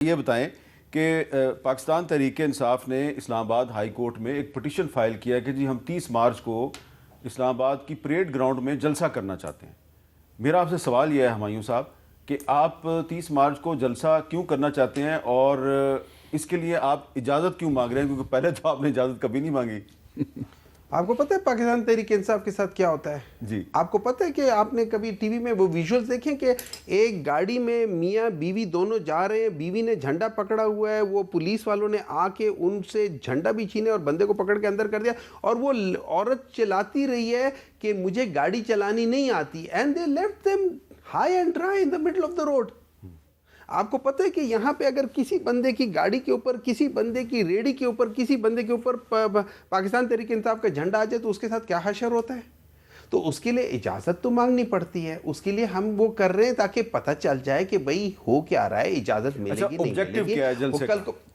یہ بتائیں کہ پاکستان تحریک انصاف نے اسلام آباد ہائی کورٹ میں ایک پٹیشن فائل کیا کہ جی ہم 30 مارچ کو اسلام آباد کی پریڈ گراؤنڈ میں جلسہ کرنا چاہتے ہیں۔ میرا آپ سے سوال یہ ہے ہمایوں صاحب کہ آپ 30 مارچ کو جلسہ کیوں کرنا چاہتے ہیں اور اس کے لیے آپ اجازت کیوں مانگ رہے ہیں، کیونکہ پہلے تو آپ نے اجازت کبھی نہیں مانگی۔ آپ کو پتہ ہے پاکستان تحریک انصاف کے ساتھ کیا ہوتا ہے؟ جی آپ کو پتہ ہے کہ آپ نے کبھی ٹی وی میں وہ ویژولز دیکھیں کہ ایک گاڑی میں میاں بیوی دونوں جا رہے ہیں، بیوی نے جھنڈا پکڑا ہوا ہے، وہ پولیس والوں نے آ کے ان سے جھنڈا بھی چھینے اور بندے کو پکڑ کے اندر کر دیا، اور وہ عورت چلاتی رہی ہے کہ مجھے گاڑی چلانی نہیں آتی، and they left them high and dry in the middle of the road. آپ کو پتہ ہے کہ یہاں پہ اگر کسی بندے کی گاڑی کے اوپر، کسی بندے کی ریڑھی کے اوپر، کسی بندے کے اوپر پاکستان تحریک انصاف کا جھنڈا آ جائے تو اس کے ساتھ کیا حشر ہوتا ہے؟ تو اس کے لیے اجازت تو مانگنی پڑتی ہے، اس کے لیے ہم وہ کر رہے ہیں تاکہ پتہ چل جائے کہ بھئی ہو کیا رہا ہے، اجازت ملے گی نہیں ملے گی۔ کیا ہے جلسے کا؟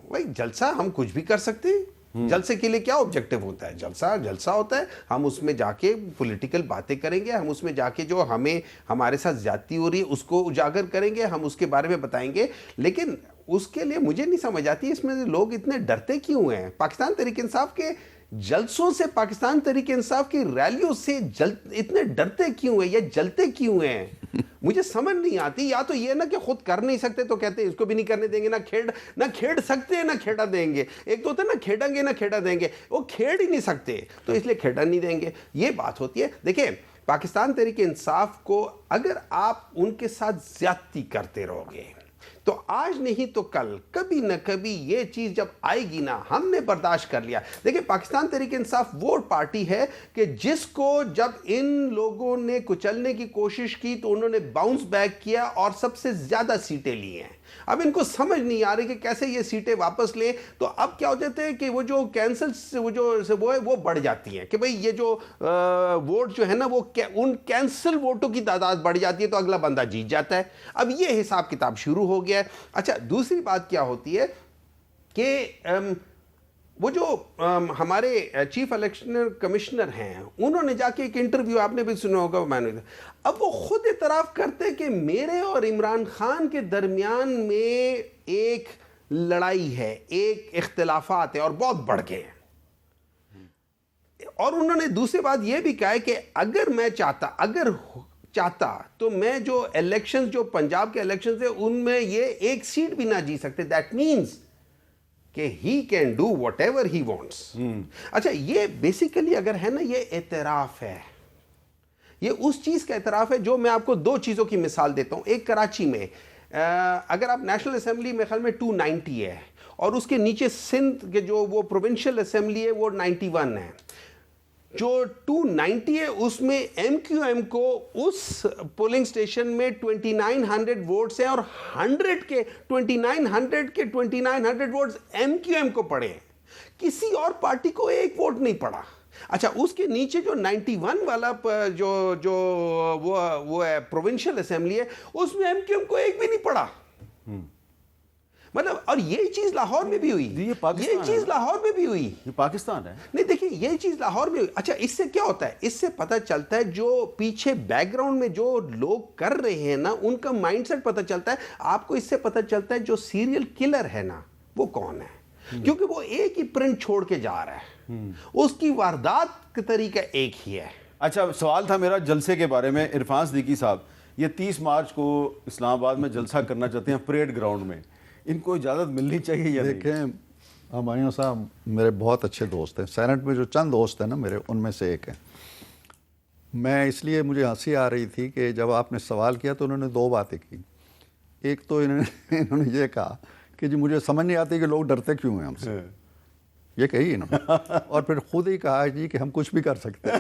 بھئی جلسہ ہم کچھ بھی کر سکتے ہیں۔ جلسے کے لیے کیا آبجیکٹو ہوتا ہے؟ جلسہ ہوتا ہے، ہم اس میں جا کے پولیٹیکل باتیں کریں گے، ہم اس میں جا کے جو ہمارے ساتھ زیادتی ہو رہی ہے اس کو اجاگر کریں گے، ہم اس کے بارے میں بتائیں گے، لیکن اس کے لیے مجھے نہیں سمجھ آتی اس میں لوگ اتنے ڈرتے کیوں ہیں؟ پاکستان تحریک انصاف کے جلسوں سے، پاکستان تحریک انصاف کی ریلیوں سے اتنے ڈرتے کیوں ہیں یا جلتے کیوں ہیں؟ مجھے سمجھ نہیں آتی۔ یا تو یہ نا کہ خود کر نہیں سکتے تو کہتے ہیں اس کو بھی نہیں کرنے دیں گے، نہ کھیڑ سکتے ہیں نہ کھیڑا دیں گے۔ ایک تو ہوتا ہے نا کھیڑیں گے نہ کھیڑا دیں گے، وہ کھیڑ ہی نہیں سکتے تو اس لیے کھیڑا نہیں دیں گے، یہ بات ہوتی ہے۔ دیکھیں پاکستان تحریک انصاف کو اگر آپ ان کے ساتھ زیادتی کرتے رہو گے تو آج نہیں تو کل کبھی نہ کبھی یہ چیز جب آئے گی نا، ہم نے برداشت کر لیا۔ دیکھیں پاکستان تحریک انصاف وہ پارٹی ہے کہ جس کو جب ان لوگوں نے کچلنے کی کوشش کی تو انہوں نے باؤنس بیک کیا اور سب سے زیادہ سیٹیں لی ہیں۔ اب ان کو سمجھ نہیں آ رہی کہ کیسے یہ سیٹیں واپس لیں، تو اب کیا ہو جاتے ہیں کہ وہ جو کینسل وہ بڑھ جاتی ہیں کہ بھئی یہ جو ووٹ جو ہے نا وہ ان کینسل ووٹوں کی تعداد بڑھ جاتی ہے تو اگلا بندہ جیت جاتا ہے۔ اب یہ حساب کتاب شروع ہو گیا ہے۔ اچھا دوسری بات کیا ہوتی ہے کہ وہ جو ہمارے چیف الیکشن کمشنر ہیں انہوں نے جا کے ایک انٹرویو آپ نے بھی سنا ہوگا، میں نے اب وہ خود اعتراف کرتے کہ میرے اور عمران خان کے درمیان میں ایک لڑائی ہے، ایک اختلافات ہیں اور بہت بڑھ گئے ہیں۔ اور انہوں نے دوسری بات یہ بھی کہا ہے کہ اگر میں چاہتا تو میں جو الیکشنز جو پنجاب کے الیکشنز ہیں ان میں یہ ایک سیٹ بھی نہ جی سکتے۔ دیٹ مینز کہ he can do whatever he wants۔ اچھا یہ بیسیکلی اگر ہے نا یہ اعتراف ہے، یہ اس چیز کا اعتراف ہے جو میں آپ کو دو چیزوں کی مثال دیتا ہوں۔ ایک کراچی میں اگر آپ نیشنل اسمبلی میں خیال میں 290 ہے اور اس کے نیچے سندھ کے جو وہ پروونشل اسمبلی ہے وہ 91 ہے، جو 290 ہے اس میں ایم کیو ایم کو اس پولنگ سٹیشن میں 2900 ووٹس ہیں اور 2900 ووٹس ایم کیو ایم کو پڑے ہیں، کسی اور پارٹی کو ایک ووٹ نہیں پڑا۔ اچھا اس کے نیچے جو 91 والا جو وہ ہے پروونشل اسمبلی ہے اس میں ایم کیو ایم کو ایک بھی نہیں پڑا۔ مطلب اور یہ چیز لاہور میں بھی ہوئی، یہ چیز لاہور میں بھی ہوئی، یہ پاکستان ہے نہیں دیکھیں یہ چیز لاہور میں ہوئی۔ اچھا اس سے کیا ہوتا ہے؟ اس سے پتہ چلتا ہے جو پیچھے بیک گراؤنڈ میں جو لوگ کر رہے ہیں نا ان کا مائنڈ سیٹ پتہ چلتا ہے۔ آپ کو اس سے پتہ چلتا ہے جو سیریل کلر ہے نا وہ کون ہے، کیونکہ وہ ایک ہی پرنٹ چھوڑ کے جا رہا ہے، اس کی واردات کا طریقہ ایک ہی ہے۔ اچھا سوال تھا میرا جلسے کے بارے میں، عرفان صدیقی صاحب یہ 30 مارچ کو اسلام آباد میں جلسہ کرنا چاہتے ہیں پریڈ گراؤنڈ میں، ان کو اجازت ملنی چاہیے یا نہیں؟ دیکھیں ہمایوں صاحب میرے بہت اچھے دوست ہیں، سینٹ میں جو چند دوست ہیں نا میرے ان میں سے ایک ہیں۔ میں اس لیے مجھے ہنسی آ رہی تھی کہ جب آپ نے سوال کیا تو انہوں نے دو باتیں کی۔ ایک تو انہوں نے یہ کہا کہ جی مجھے سمجھ نہیں آتی کہ لوگ ڈرتے کیوں ہیں ہم سے، یہ کہی انہوں نے، اور پھر خود ہی کہا جی کہ ہم کچھ بھی کر سکتے ہیں۔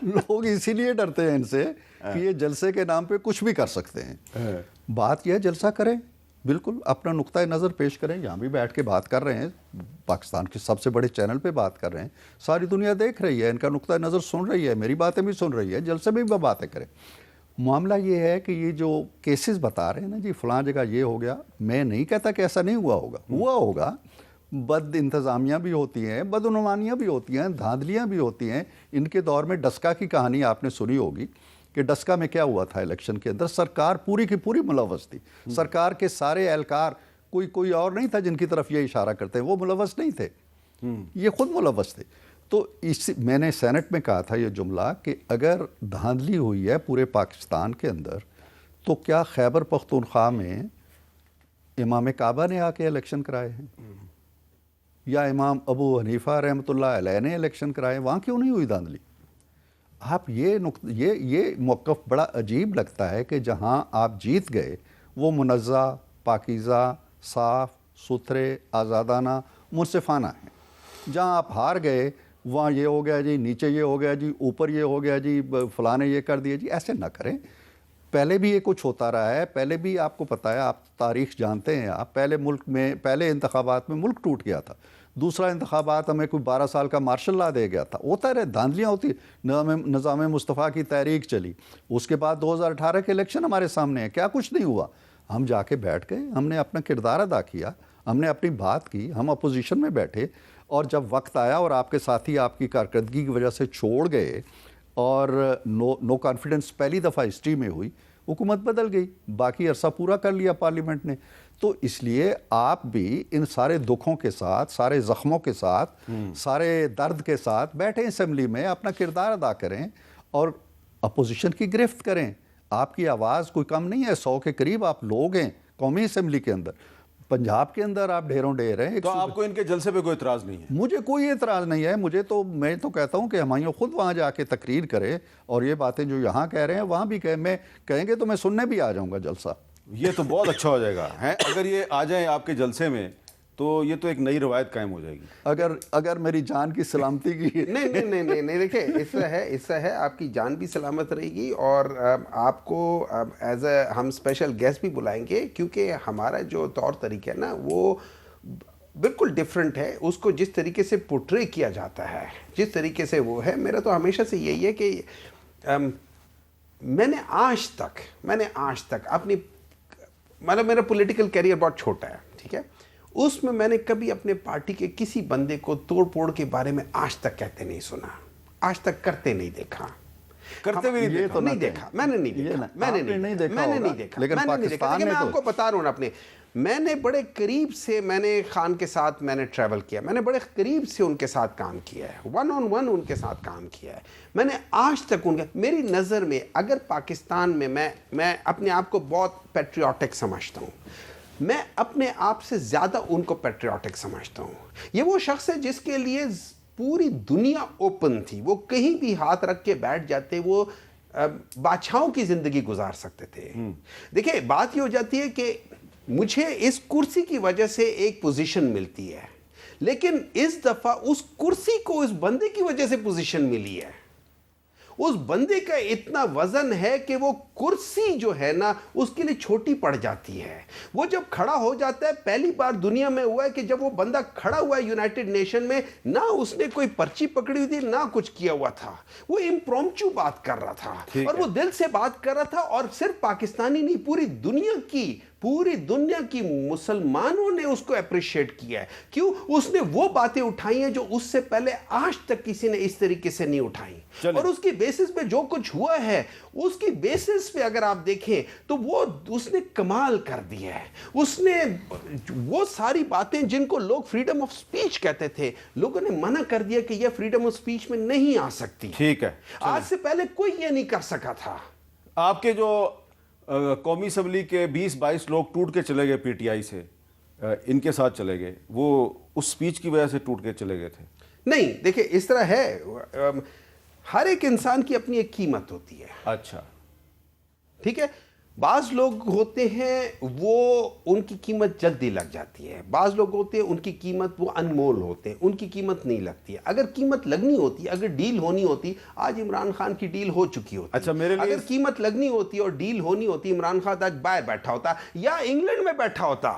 لوگ اسی لیے ڈرتے ہیں ان سے کہ یہ جلسے کے نام پہ کچھ بھی کر سکتے ہیں۔ بات یہ ہے جلسہ کریں، بالکل اپنا نقطہ نظر پیش کریں، یہاں بھی بیٹھ کے بات کر رہے ہیں، پاکستان کے سب سے بڑے چینل پہ بات کر رہے ہیں، ساری دنیا دیکھ رہی ہے، ان کا نقطہ نظر سن رہی ہے، میری باتیں بھی سن رہی ہے، جلسے میں بھی باتیں کریں۔ معاملہ یہ ہے کہ یہ جو کیسز بتا رہے ہیں نا جی فلاں جگہ یہ ہو گیا، میں نہیں کہتا کہ ایسا نہیں ہوا ہوگا، بد انتظامیہ بھی ہوتی ہیں، بدعنوانیاں بھی ہوتی ہیں، دھاندلیاں بھی ہوتی ہیں۔ ان کے دور میں ڈسکا کی کہانی آپ نے سنی ہوگی کہ ڈسکا میں کیا ہوا تھا الیکشن کے اندر. سرکار پوری کی پوری ملوث تھی. سرکار کے سارے اہلکار کوئی اور نہیں تھا جن کی طرف یہ اشارہ کرتے ہیں, وہ ملوث نہیں تھے, یہ خود ملوث تھے. تو میں نے سینٹ میں کہا تھا یہ جملہ کہ اگر دھاندلی ہوئی ہے پورے پاکستان کے اندر تو کیا خیبر پختونخوا میں امام کعبہ نے آ کے الیکشن کرائے ہیں یا امام ابو حنیفہ رحمۃ اللہ علیہ نے الیکشن کرائے؟ وہاں کیوں نہیں ہوئی دھاندلی؟ آپ یہ موقف بڑا عجیب لگتا ہے کہ جہاں آپ جیت گئے وہ منزہ، پاکیزہ، صاف ستھرے، آزادانہ، منصفانہ ہیں. جہاں آپ ہار گئے وہاں یہ ہو گیا جی، نیچے یہ ہو گیا جی، اوپر یہ ہو گیا جی، فلاں نے یہ کر دیا جی. ایسے نہ کریں. پہلے بھی یہ کچھ ہوتا رہا ہے، پہلے بھی آپ کو پتہ ہے، آپ تاریخ جانتے ہیں. آپ پہلے انتخابات میں ملک ٹوٹ گیا تھا. دوسرا انتخابات ہمیں کوئی 12 سال کا مارشل لا دے گیا تھا. ہوتا رہے، دھاندلیاں ہوتی. نظام مصطفیٰ کی تحریک چلی، اس کے بعد 2018 کے الیکشن ہمارے سامنے ہیں، کیا کچھ نہیں ہوا. ہم جا کے بیٹھ گئے، ہم نے اپنا کردار ادا کیا، ہم نے اپنی بات کی، ہم اپوزیشن میں بیٹھے، اور جب وقت آیا اور آپ کے ساتھی آپ کی کارکردگی کی وجہ سے چھوڑ گئے اور نو کانفیڈنس پہلی دفعہ ہسٹری میں ہوئی، حکومت بدل گئی، باقی عرصہ پورا کر لیا پارلیمنٹ نے. تو اس لیے آپ بھی ان سارے دکھوں کے ساتھ، سارے زخموں کے ساتھ، سارے درد کے ساتھ بیٹھیں اسمبلی میں، اپنا کردار ادا کریں اور اپوزیشن کی گرفت کریں. آپ کی آواز کوئی کم نہیں ہے، 100 کے قریب آپ لوگ ہیں قومی اسمبلی کے اندر. پنجاب کے اندر آپ ڈھیروں ڈھیر ہیں. تو آپ کو ان کے جلسے پہ کوئی اعتراض نہیں ہے؟ مجھے کوئی اعتراض نہیں ہے. میں تو کہتا ہوں کہ ہمایوں خود وہاں جا کے تقریر کرے اور یہ باتیں جو یہاں کہہ رہے ہیں وہاں بھی کہیں گے تو میں سننے بھی آ جاؤں گا جلسہ. یہ تو بہت اچھا ہو جائے گا. اگر یہ آ جائیں آپ کے جلسے میں تو یہ تو ایک نئی روایت قائم ہو جائے گی. اگر میری جان کی سلامتی کی نہیں دیکھیں، اس سے ہے آپ کی جان بھی سلامت رہے گی اور آپ کو ایز اے ہم اسپیشل گیسٹ بھی بلائیں گے، کیونکہ ہمارا جو طور طریقہ ہے نا وہ بالکل ڈیفرنٹ ہے. اس کو جس طریقے سے پورٹرے کیا جاتا ہے، جس طریقے سے وہ ہے، میرا تو ہمیشہ سے یہی ہے کہ میں نے آج تک اپنی مطلب میرا پولیٹیکل کیریئر بہت چھوٹا ہے، ٹھیک ہے، اس میں نے کبھی اپنے پارٹی کے کسی بندے کو توڑ پھوڑ کے بارے میں آج تک کہتے نہیں سنا، آج تک کرتے نہیں دیکھا. کرتے بھی نہیں دیکھا. میں نے نہیں دیکھا. لیکن پاکستان میں آپ کو بتا رہا ہوں میں نے بڑے قریب سے میں نے خان کے ساتھ میں نے ٹریول کیا، میں نے بڑے قریب سے ان کے ساتھ کام کیا ہے، 1 on 1 ان کے ساتھ کام کیا ہے. میں نے آج تک میری نظر میں اگر پاکستان میں میں اپنے آپ کو بہت پیٹریوٹک سمجھتا ہوں، میں اپنے آپ سے زیادہ ان کو پیٹریوٹک سمجھتا ہوں. یہ وہ شخص ہے جس کے لیے پوری دنیا اوپن تھی، وہ کہیں بھی ہاتھ رکھ کے بیٹھ جاتے، وہ بادشاہوں کی زندگی گزار سکتے تھے. دیکھیں بات یہ ہو جاتی ہے کہ مجھے اس کرسی کی وجہ سے ایک پوزیشن ملتی ہے، لیکن اس دفعہ اس کرسی کو اس بندے کی وجہ سے پوزیشن ملی ہے. اس بندے کا اتنا وزن ہے کہ وہ کرسی جو ہے نا اس کے لیے چھوٹی پڑ جاتی ہے. وہ جب کھڑا ہو جاتا ہے، پہلی بار دنیا میں ہوا ہے کہ جب وہ بندہ کھڑا ہوا ہے یونائٹڈ نیشن میں، نہ اس نے کوئی پرچی پکڑی ہوئی تھی، نہ کچھ کیا ہوا تھا، وہ امپرومپچو بات کر رہا تھا اور وہ دل سے بات کر رہا تھا. اور صرف پاکستانی نہیں، پوری دنیا کی مسلمانوں نے اس کو اپریشیٹ کیا ہے. کیوں؟ اس نے وہ باتیں اٹھائی ہیں جو اس سے پہلے آج تک کسی نے اس طریقے سے نہیں اٹھائی. اور اس کی بیسس پہ جو کچھ ہوا ہے، اس کی بیسس پہ اگر آپ دیکھیں تو وہ اس نے کمال کر دیا ہے. اس نے وہ ساری باتیں جن کو لوگ فریڈم آف سپیچ کہتے تھے، لوگوں نے منع کر دیا کہ یہ فریڈم آف سپیچ میں نہیں آ سکتی. ٹھیک ہے، آج سے پہلے کوئی یہ نہیں کر سکا تھا. آپ کے جو قومی اسمبلی کے 20-22 لوگ ٹوٹ کے چلے گئے پی ٹی آئی سے، ان کے ساتھ چلے گئے، وہ اس سپیچ کی وجہ سے ٹوٹ کے چلے گئے تھے؟ نہیں، دیکھیں اس طرح ہے، ہر ایک انسان کی اپنی ایک قیمت ہوتی ہے. اچھا، ٹھیک ہے. بعض لوگ ہوتے ہیں وہ ان کی قیمت جلدی لگ جاتی ہے، بعض لوگ ہوتے ہیں ان کی قیمت وہ انمول ہوتے ہیں، ان کی قیمت نہیں لگتی ہے. اگر قیمت لگنی ہوتی، اگر ڈیل ہونی ہوتی، آج عمران خان کی ڈیل ہو چکی ہوتی. اچھا، میرے لیے اگر قیمت لگنی ہوتی اور ڈیل ہونی ہوتی، عمران خان آج باہر بیٹھا ہوتا یا انگلینڈ میں بیٹھا ہوتا.